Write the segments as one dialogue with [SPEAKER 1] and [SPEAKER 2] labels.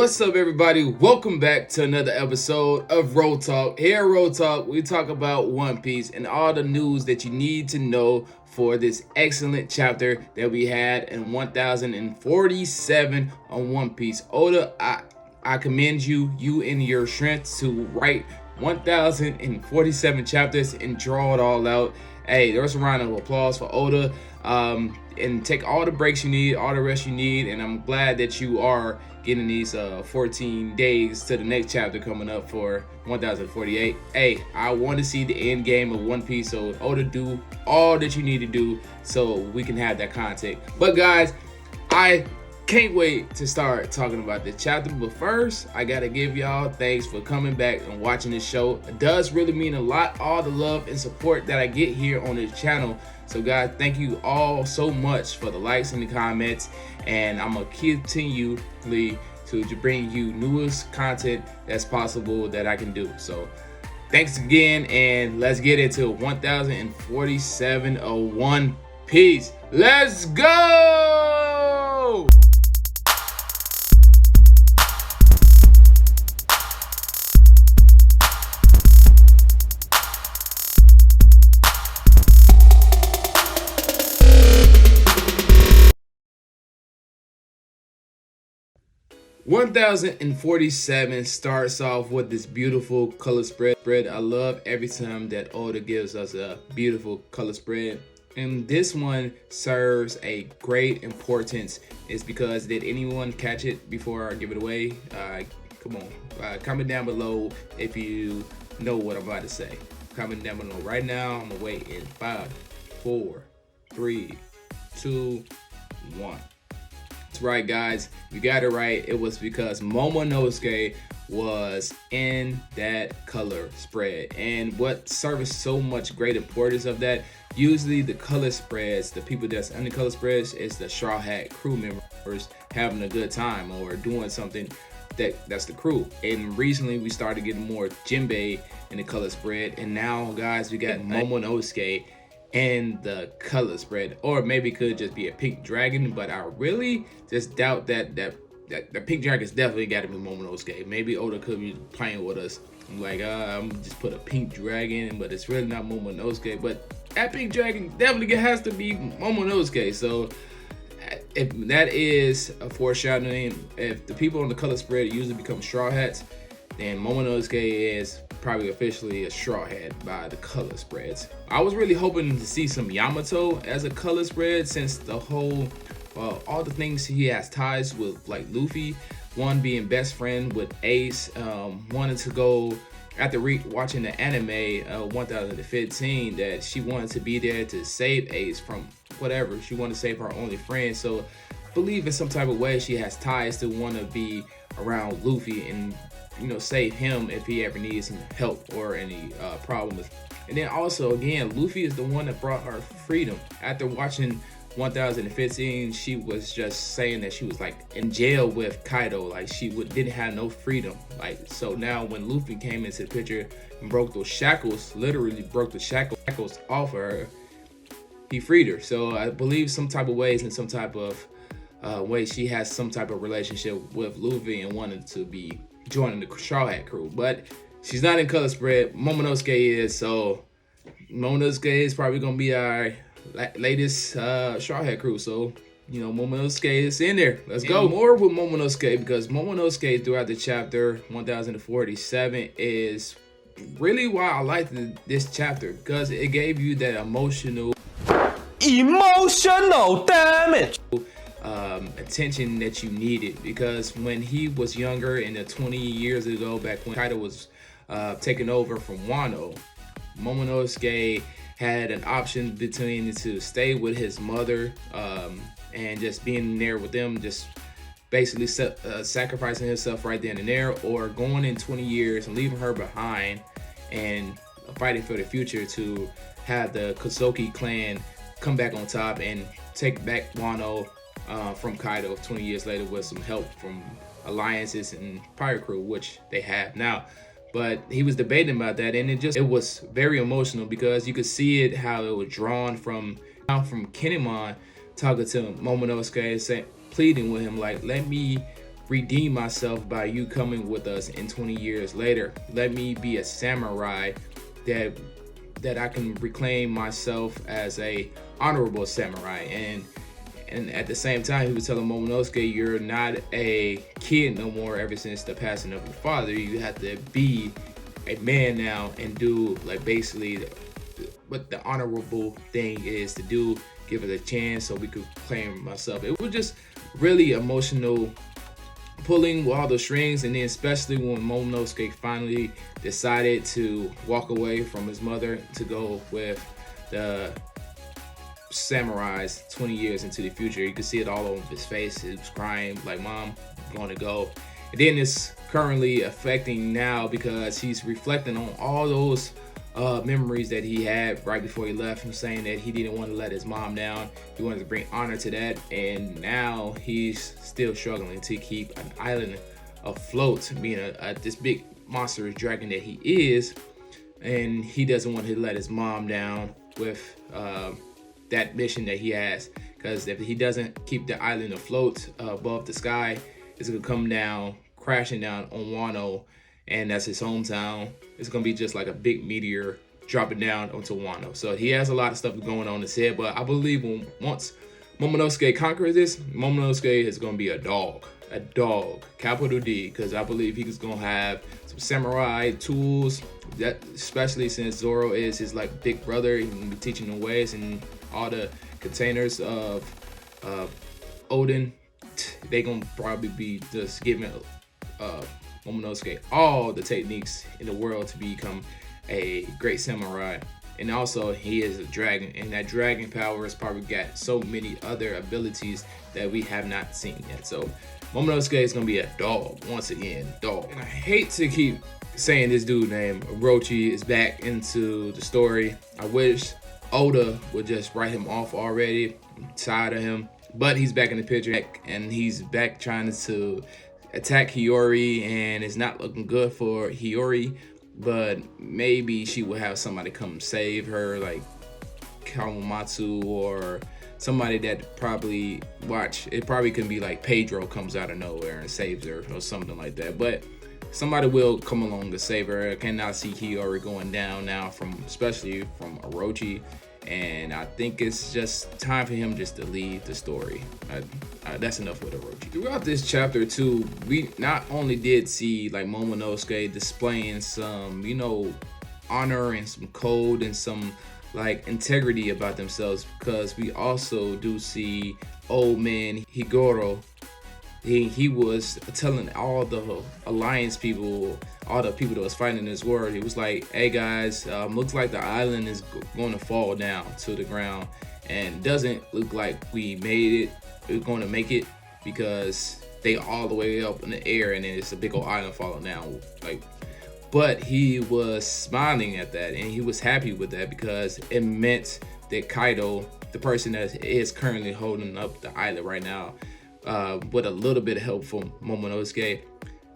[SPEAKER 1] What's up, everybody? Welcome back to another episode of Road Talk. Here at Road Talk, we talk about One Piece and all the news that you need to know for this excellent chapter that we had in 1047 on One Piece. Oda, I commend you and your strength to write 1047 chapters and draw it all out. Hey, there's a round of applause for Oda. And take all the breaks you need, all the rest you need, and I'm glad that you are getting these 14 days to the next chapter coming up for 1048. Hey, I want to see the end game of One Piece, so Oda, do all that you need to do so we can have that content. But guys, I can't wait to start talking about this chapter, but first I gotta give y'all thanks for coming back and watching this show. It does really mean a lot, all the love and support that I get here on this channel. So guys, thank you all so much for the likes and the comments, and I'm gonna continually to bring you newest content that's possible that I can do. So thanks again, and let's get into 1047 of One Piece. Let's go! 1047 starts off with this beautiful color spread. I love every time that Oda gives us a beautiful color spread. And this one serves a great importance. Is because, did anyone catch it before I give it away? Come on, comment down below if you know what I'm about to say. Comment down below right now. I'm gonna wait in 5, 4, 3, 2, 1. That's right, guys, you got it right. It was because Momonosuke was in that color spread. And what serves so much great importance of that, usually the color spreads, the people that's in the color spreads is the Straw Hat crew members having a good time or doing something that's the crew. And recently we started getting more Jinbei in the color spread, and now guys, we got Momonosuke and the color spread, or maybe it could just be a pink dragon, but I really just doubt that the pink dragon's definitely got to be Momonosuke. Maybe Oda could be playing with us, like I'm just put a pink dragon, but it's really not Momonosuke. But that pink dragon definitely has to be Momonosuke. So if that is a foreshadowing, if the people on the color spread usually become Straw Hats, then Momonosuke is probably officially a Straw Hat by the color spreads. I was really hoping to see some Yamato as a color spread, since the whole all the things he has ties with, like Luffy, one being best friend with Ace, wanted to go after watching the anime 1015 that she wanted to be there to save Ace from whatever. She wanted to save her only friend, so I believe in some type of way she has ties to want to be around Luffy and, you know, save him if he ever needs some help or any problems. And then also, again, Luffy is the one that brought her freedom. After watching 1015, she was just saying that she was like in jail with Kaido, like she didn't have no freedom. Like, so now when Luffy came into the picture and broke those shackles, literally broke the shackles off her, he freed her. So I believe some type of ways, in some type of way, she has some type of relationship with Luffy and wanted to be joining the Straw Hat crew. But she's not in color spread. Momonosuke is, so Momonosuke is probably gonna be our latest Straw Hat crew. So, you know, Momonosuke is in there. Let's go. More with Momonosuke, because Momonosuke throughout the chapter 1047 is really why I liked this chapter, because it gave you that emotional damage attention that you needed. Because when he was younger, in the 20 years ago, back when Kaido was taking over from Wano, Momonosuke had an option between to stay with his mother and just being there with them, just basically sacrificing himself right then and there, or going in 20 years and leaving her behind and fighting for the future to have the Kozuki clan come back on top and take back Wano from Kaido 20 years later with some help from alliances and pirate crew, which they have now. But he was debating about that, and it was very emotional, because you could see it, how it was drawn from Kinemon talking to Momonosuke, saying, pleading with him, like, let me redeem myself by you coming with us in 20 years later. Let me be a samurai that I can reclaim myself as a honorable samurai. And at the same time, he was telling Momonosuke, you're not a kid no more ever since the passing of your father. You have to be a man now and do like basically what the honorable thing is to do. Give it a chance so we could claim myself. It was just really emotional, pulling all the strings, and then especially when Momonosuke finally decided to walk away from his mother to go with the samurais 20 years into the future. You could see it all over his face. He was crying like, Mom, I'm going to go. And then it's currently affecting now because he's reflecting on all those memories that he had right before he left, him saying that he didn't want to let his mom down. He wanted to bring honor to that, and now he's still struggling to keep an island afloat, being this big monstrous dragon that he is, and he doesn't want to let his mom down with that mission that he has, because if he doesn't keep the island afloat above the sky, it's gonna come down, crashing down on Wano, and that's his hometown. It's gonna be just like a big meteor dropping down onto Wano. So he has a lot of stuff going on in his head, but I believe once Momonosuke conquers this, Momonosuke is gonna be a dog, capital D, because I believe he's gonna have some samurai tools, that especially since Zoro is his like big brother. He's gonna be teaching him ways, and all the containers of Oden, they gonna probably be just giving Momonosuke all the techniques in the world to become a great samurai. And also he is a dragon, and that dragon power has probably got so many other abilities that we have not seen yet. So Momonosuke is gonna be a dog once again, dog. And I hate to keep saying this dude named Orochi is back into the story. I wish Oda would just write him off already. I'm tired of him, but he's back in the picture, and he's back trying to attack Hiyori, and it's not looking good for Hiyori, but maybe she will have somebody come save her, like Kawamatsu or somebody that probably it probably can be like Pedro comes out of nowhere and saves her or something like that, but somebody will come along to save her. I cannot see Hiyori going down now, especially from Orochi, and I think it's just time for him just to leave the story. That's enough with Orochi. Throughout this chapter too, we not only did see like Momonosuke displaying some, honor and some code and some like integrity about themselves, because we also do see old man Higoro. He was telling all the alliance people, all the people that was fighting this war, he was like, hey guys, looks like the island is going to fall down to the ground, and it doesn't look like we made it. We're going to make it, because they all the way up in the air, and then it's a big old island falling down. But he was smiling at that, and he was happy with that, because it meant that Kaido, the person that is currently holding up the island right now, with a little bit of help from Momonosuke,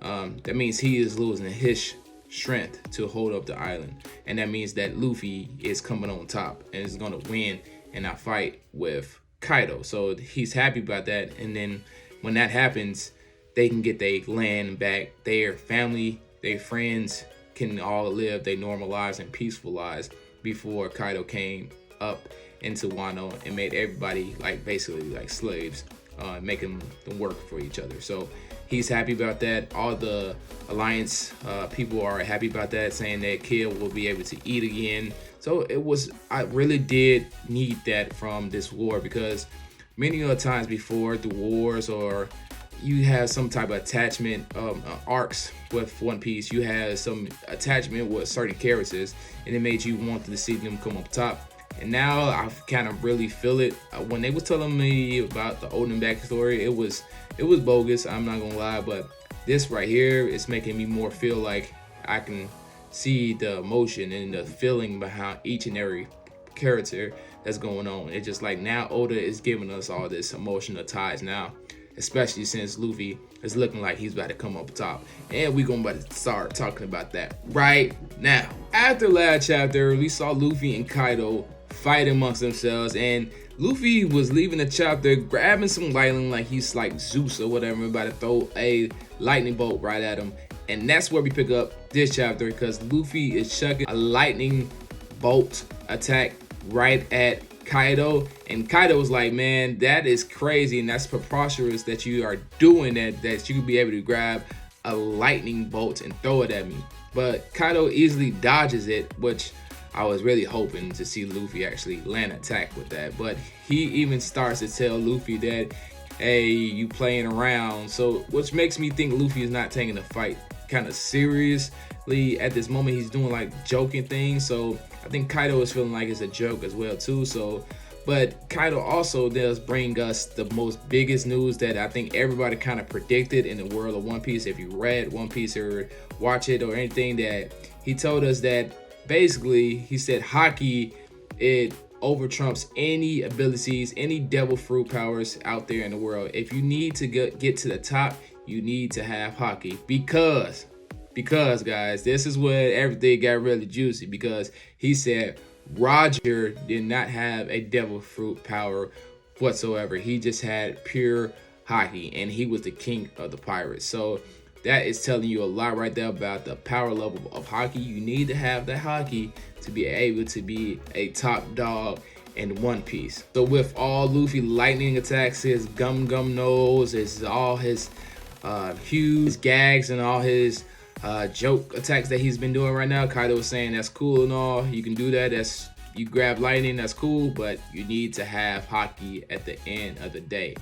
[SPEAKER 1] that means he is losing his strength to hold up the island, and that means that Luffy is coming on top and is going to win in that fight with Kaido. So he's happy about that, and then when that happens, they can get their land back, their family, their friends can all live their normal lives and peaceful lives before Kaido came up into Wano and made everybody basically like slaves, making them work for each other. So he's happy about that. All the alliance people are happy about that, saying that Kid will be able to eat again. So I really did need that from this war, because many other times before the wars, or you have some type of attachment arcs with One Piece, you have some attachment with certain characters, and it made you want to see them come up top. And now I kind of really feel it. When they was telling me about the Oden backstory, it was bogus, I'm not gonna lie, but this right here is making me more feel like I can see the emotion and the feeling behind each and every character that's going on. It's just like now Oda is giving us all this emotional ties now, especially since Luffy is looking like he's about to come up top, and we're gonna start talking about that right now. After last chapter, we saw Luffy and Kaido fight amongst themselves, and Luffy was leaving the chapter, grabbing some lightning like he's like Zeus or whatever, about to throw a lightning bolt right at him. And that's where we pick up this chapter, because Luffy is chucking a lightning bolt attack right at Kaido, and Kaido was like, man, that is crazy and that's preposterous that you are doing that you could be able to grab a lightning bolt and throw it at me. But Kaido easily dodges it, which I was really hoping to see Luffy actually land an attack with that. But he even starts to tell Luffy that, hey, you playing around. So, which makes me think Luffy is not taking the fight kind of seriously at this moment. He's doing like joking things. So I think Kaido is feeling like it's a joke as well too. So, but Kaido also does bring us the most biggest news that I think everybody kind of predicted in the world of One Piece. If you read One Piece or watch it or anything, that he told us that basically he said Haki, it over trumps any abilities, any devil fruit powers out there in the world. If you need to get to the top, you need to have Haki, because guys, this is where everything got really juicy, because he said Roger did not have a devil fruit power whatsoever. He just had pure Haki, and he was the king of the pirates. So that is telling you a lot right there about the power level of Haki. You need to have the Haki to be able to be a top dog in One Piece. So with all Luffy lightning attacks, his gum nose, all his huge gags and all his joke attacks that he's been doing right now, Kaido was saying that's cool and all. You can do that. That's, you grab lightning, that's cool, but you need to have Haki at the end of the day.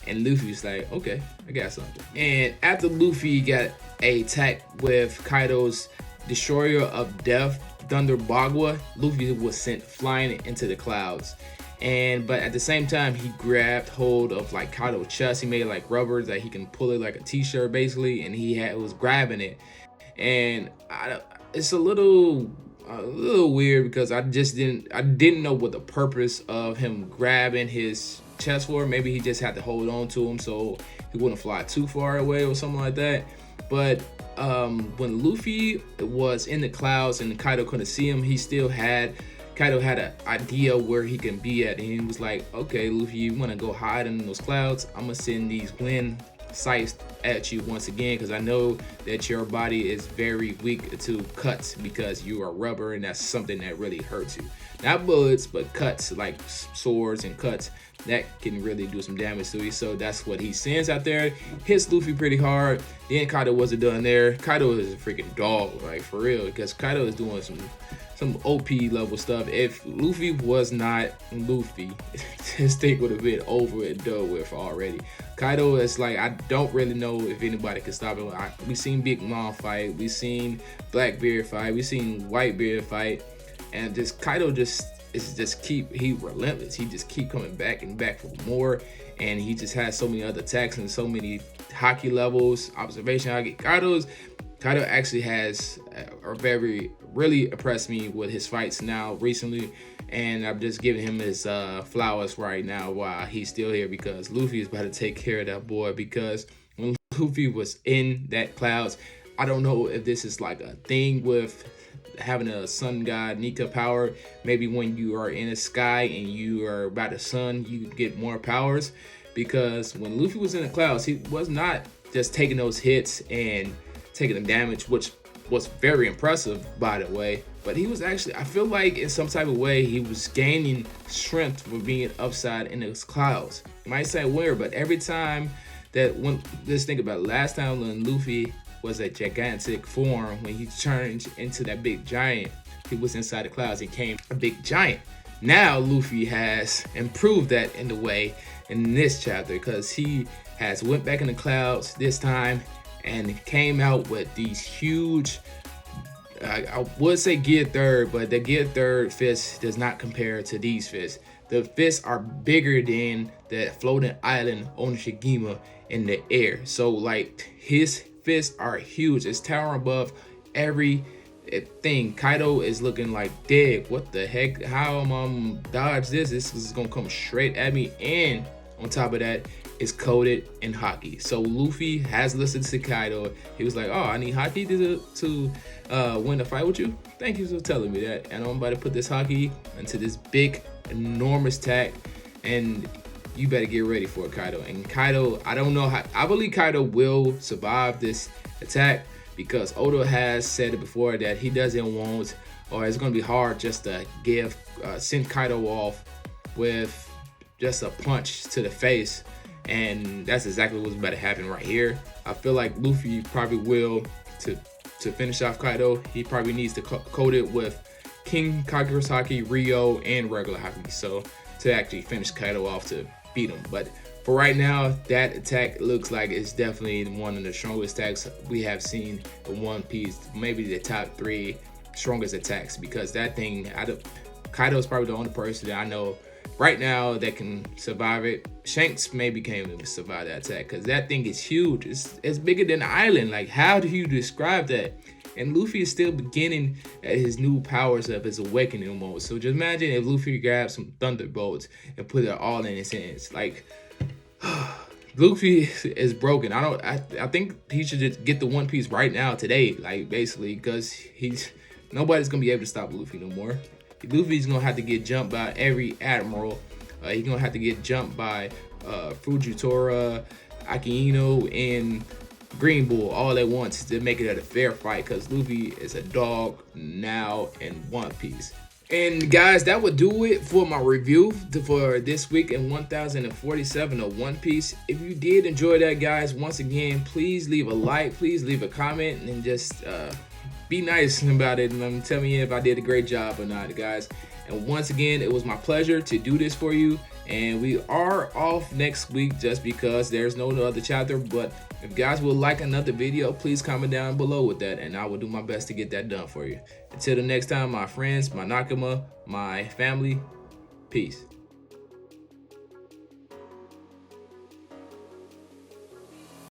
[SPEAKER 1] And Luffy's like, okay, I got something. And after Luffy got a attack with Kaido's Destroyer of Death, Thunder Bagua, Luffy was sent flying into the clouds. But at the same time, he grabbed hold of like Kaido's chest. He made like rubber that he can pull it like a t-shirt basically, and was grabbing it. And it's a little weird, because I didn't know what the purpose of him grabbing his chest for. Maybe he just had to hold on to him so he wouldn't fly too far away or something like that. But when Luffy was in the clouds and Kaido couldn't see him, Kaido had an idea where he can be at, and he was like, okay, Luffy, you want to go hide in those clouds? I'm gonna send these wind sights at you once again, because I know that your body is very weak to cuts, because you are rubber, and that's something that really hurts you. Not bullets, but cuts, like swords and cuts, that can really do some damage to you. So that's what he sends out there, hits Luffy pretty hard. Then Kaido wasn't done there. Kaido is a freaking dog, like for real, because Kaido is doing some OP level stuff. If Luffy was not Luffy, this thing would have been over and done with already. Kaido is like, I don't really know if anybody can stop him. We seen Big Mom fight, we seen Blackbeard fight, we seen Whitebeard fight, and just Kaido he relentless. He just keep coming back and back for more, and he just has so many other attacks and so many Haki levels, observation Haki. Kaido actually has really impressed me with his fights now recently, and I'm just giving him his flowers right now while he's still here, because Luffy is about to take care of that boy. Because when Luffy was in that clouds, I don't know if this is like a thing with having a sun god Nika power. Maybe when you are in the sky and you are by the sun, you get more powers, because when Luffy was in the clouds, he was not just taking those hits and taking the damage, which was very impressive by the way, but he was actually, I feel like in some type of way, he was gaining strength from being upside in those clouds. You might say weird, but every time just think about it, last time when Luffy was a gigantic form, when he turned into that big giant, he was inside the clouds, he became a big giant. Now Luffy has improved that in the way in this chapter, because he has went back in the clouds this time and came out with these huge, I would say Gear Third, but the Gear Third fist does not compare to these fists. The fists are bigger than the floating island Onishigima in the air. So like his fists are huge. It's towering above every thing. Kaido is looking like dead. What the heck? How am I dodge this? This is gonna come straight at me. And on top of that, it's coated in Haki. So Luffy has listened to Kaido. He was like, oh, I need Haki to win the fight with you. Thank you for telling me that. And I'm about to put this Haki into this big, enormous attack. and you better get ready for it, Kaido. And Kaido, I don't know how, I believe Kaido will survive this attack because Oda has said it before that he doesn't want, or it's going to be hard just to send Kaido off with just a punch to the face. And that's exactly what's about to happen right here. I feel like Luffy probably will, to finish off Kaido, he probably needs to coat it with King Kageru's Haki, Rio, and regular Haki, so to actually finish Kaido off to beat him. But for right now, that attack looks like it's definitely one of the strongest attacks we have seen in One Piece, maybe the top 3 strongest attacks, because that thing, Kaido is probably the only person that I know right now that can survive it. Shanks maybe can't even survive that attack because that thing is huge. It's bigger than an island. Like, how do you describe that? And Luffy is still beginning at his new powers of his awakening mode. So just imagine if Luffy grabbed some thunderbolts and put it all in his hands. Like, Luffy is broken. I think he should just get the One Piece right now, today. Like, basically, because nobody's gonna be able to stop Luffy no more. Luffy's gonna have to get jumped by every admiral. He's gonna have to get jumped by Fujitora, Akino, and Green Bull all at once to make it a fair fight, because Luffy is a dog now in One Piece. And guys, that would do it for my review for this week in 1047 of One Piece. If you did enjoy that, guys, once again, please leave a like, please leave a comment, and just be nice about it, and tell me if I did a great job or not, guys. And once again, it was my pleasure to do this for you. And we are off next week just because there's no other chapter. But if guys would like another video, please comment down below with that, and I will do my best to get that done for you. Until the next time, my friends, my Nakama, my family, peace.